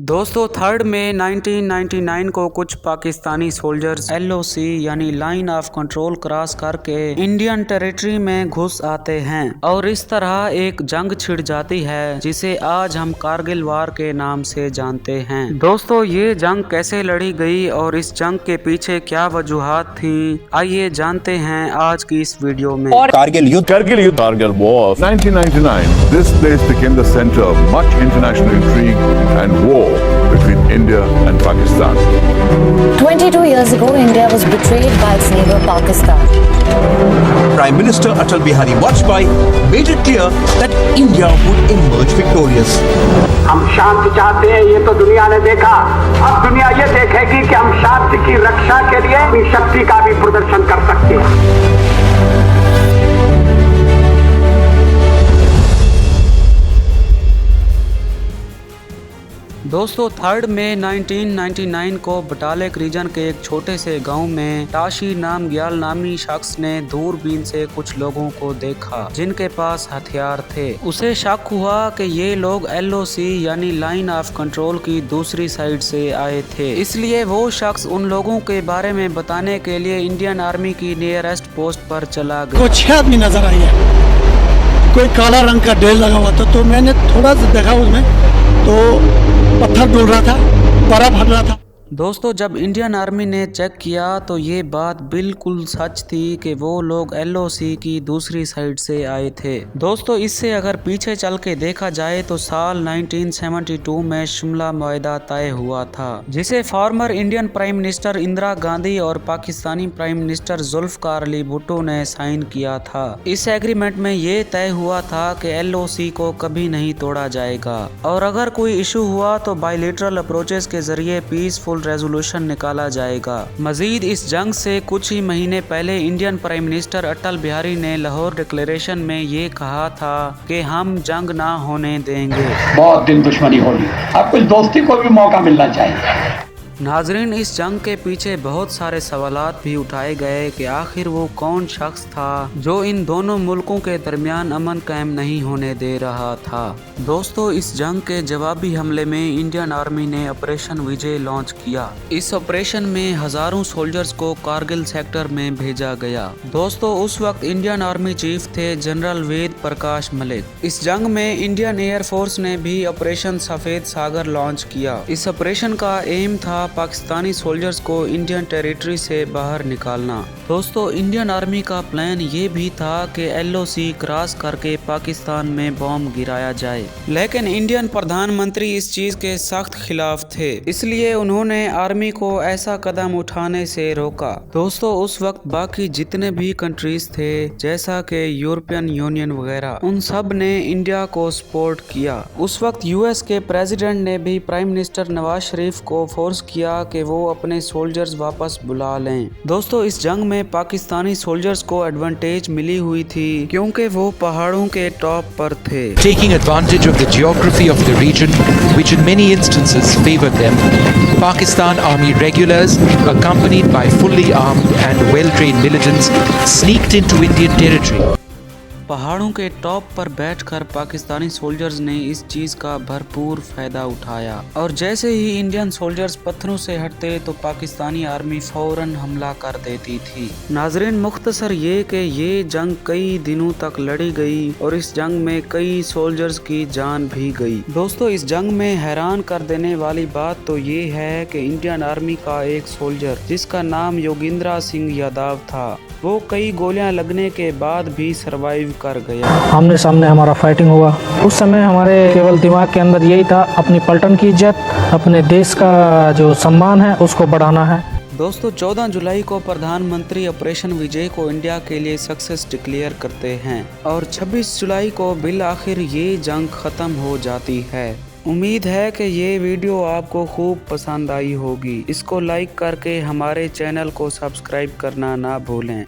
दोस्तों 3 मई 1999 को कुछ पाकिस्तानी सोल्जर्स LOC यानी लाइन ऑफ कंट्रोल क्रॉस करके इंडियन टेरिटरी में घुस आते हैं और इस तरह एक जंग छिड़ जाती है जिसे आज हम कारगिल वार के नाम से जानते हैं। दोस्तों ये जंग कैसे लड़ी गई और इस जंग के पीछे क्या वजूहात थी, आइए जानते हैं आज की इस वीडियो में। Kargil War of 1999. This place became the center of much international intrigue and war between India and Pakistan. 22 years ago, India was betrayed by its neighbor Pakistan. Prime Minister Atal Bihari Vajpayee made it clear that India would emerge victorious. हम शांति चाहते हैं, ये तो दुनिया ने देखा। अब दुनिया ये देखेगी कि हम शांति की रक्षा के लिए अपनी शक्ति का भी प्रदर्शन कर सकते हैं। दोस्तों 3 मई 1999 को बटालिक रीजन के एक छोटे से गांव में ताशी नाम ग्याल नामी शख्स ने दूरबीन से कुछ लोगों को देखा जिनके पास हथियार थे। उसे शक हुआ कि ये लोग LOC यानी लाइन ऑफ कंट्रोल की दूसरी साइड से आए थे, इसलिए वो शख्स उन लोगों के बारे में बताने के लिए इंडियन आर्मी की नियरेस्ट पोस्ट पर चला गया। कुछ 6 आदमी नजर आई है, कोई काला रंग का ढेर लगा हुआ था, तो मैंने थोड़ा सा देखा उसमें तो पत्थर डोल रहा था, बर्फ हट रहा था। दोस्तों जब इंडियन आर्मी ने चेक किया तो ये बात बिल्कुल सच थी कि वो लोग LOC की दूसरी साइड से आए थे। दोस्तों इससे अगर पीछे चल के देखा जाए तो साल 1972 में शिमला मुआहदा तय हुआ था जिसे former Indian prime minister Indira Gandhi और पाकिस्तानी प्राइम मिनिस्टर जुल्फकार अली भुट्टो ने साइन किया था। इस एग्रीमेंट में ये तय हुआ था कि LOC को कभी नहीं तोड़ा जाएगा और अगर कोई इशू हुआ तो बायलैटरल अप्रोचेस के जरिए पीसफुल रेजोल्यूशन निकाला जाएगा। मजीद इस जंग से कुछ ही महीने पहले Indian prime minister Atal Bihari ने लाहौर डिक्लेरेशन में ये कहा था कि हम जंग ना होने देंगे। बहुत दिन दुश्मनी होगी, अब कुछ दोस्ती को भी मौका मिलना चाहिए। नाजरीन इस जंग के पीछे बहुत सारे सवालात भी उठाए गए कि आखिर वो कौन शख्स था जो इन दोनों मुल्कों के दरमियान अमन कायम नहीं होने दे रहा था। दोस्तों इस जंग के जवाबी हमले में इंडियन आर्मी ने ऑपरेशन विजय लॉन्च किया। इस ऑपरेशन में हजारों सोल्जर्स को कारगिल सेक्टर में भेजा गया। दोस्तों उस वक्त इंडियन आर्मी चीफ थे जनरल वेद प्रकाश मलिक। इस जंग में इंडियन एयर फोर्स ने भी ऑपरेशन सफेद सागर लॉन्च किया। इस ऑपरेशन का एम था पाकिस्तानी सोल्जर्स को इंडियन टेरिटरी से बाहर निकालना। दोस्तों इंडियन आर्मी का प्लान ये भी था कि LOC क्रॉस करके पाकिस्तान में बॉम्ब गिराया जाए, लेकिन इंडियन प्रधानमंत्री इस चीज के सख्त खिलाफ थे, इसलिए उन्होंने आर्मी को ऐसा कदम उठाने से रोका। दोस्तों उस वक्त बाकी जितने भी कंट्रीज थे जैसा कि यूरोपियन यूनियन वगैरह, उन सब ने इंडिया को सपोर्ट किया। उस वक्त US के प्रेसिडेंट ने भी प्राइम मिनिस्टर नवाज शरीफ को फोर्स किया कि वो अपने सोल्जर्स वापस बुला लें। दोस्तों इस जंग में पाकिस्तानी सोल्जर्स को एडवांटेज मिली हुई थी क्योंकि वो पहाड़ों के टॉप पर थे। Taking advantage of the geography of the region, which in many instances favored them, Pakistan Army regulars, accompanied by fully armed and well-trained militants, sneaked into Indian territory. पहाड़ों के टॉप पर बैठकर पाकिस्तानी सोल्जर्स ने इस चीज का भरपूर फायदा उठाया और जैसे ही इंडियन सोल्जर्स पत्थरों से हटते तो पाकिस्तानी आर्मी फौरन हमला कर देती थी। नाजरीन मुख्तसर ये कि ये जंग कई दिनों तक लड़ी गई और इस जंग में कई सोल्जर्स की जान भी गई। दोस्तों इस जंग में हैरान कर देने वाली बात तो ये है कि इंडियन आर्मी का एक सोल्जर जिसका नाम योगेंद्र सिंह यादव था, वो कई गोलियां लगने के बाद भी सरवाइव कर गया। आमने सामने हमारा फाइटिंग हुआ। उस समय हमारे केवल दिमाग के अंदर यही था, अपनी पलटन की इज्जत, अपने देश का जो सम्मान है उसको बढ़ाना है। दोस्तों 14 जुलाई को प्रधानमंत्री ऑपरेशन विजय को इंडिया के लिए सक्सेस डिक्लेयर करते हैं और 26 जुलाई को बिल आखिर ये जंग खत्म हो जाती है। उम्मीद है कि ये वीडियो आपको खूब पसंद आई होगी। इसको लाइक करके हमारे चैनल को सब्सक्राइब करना ना भूलें।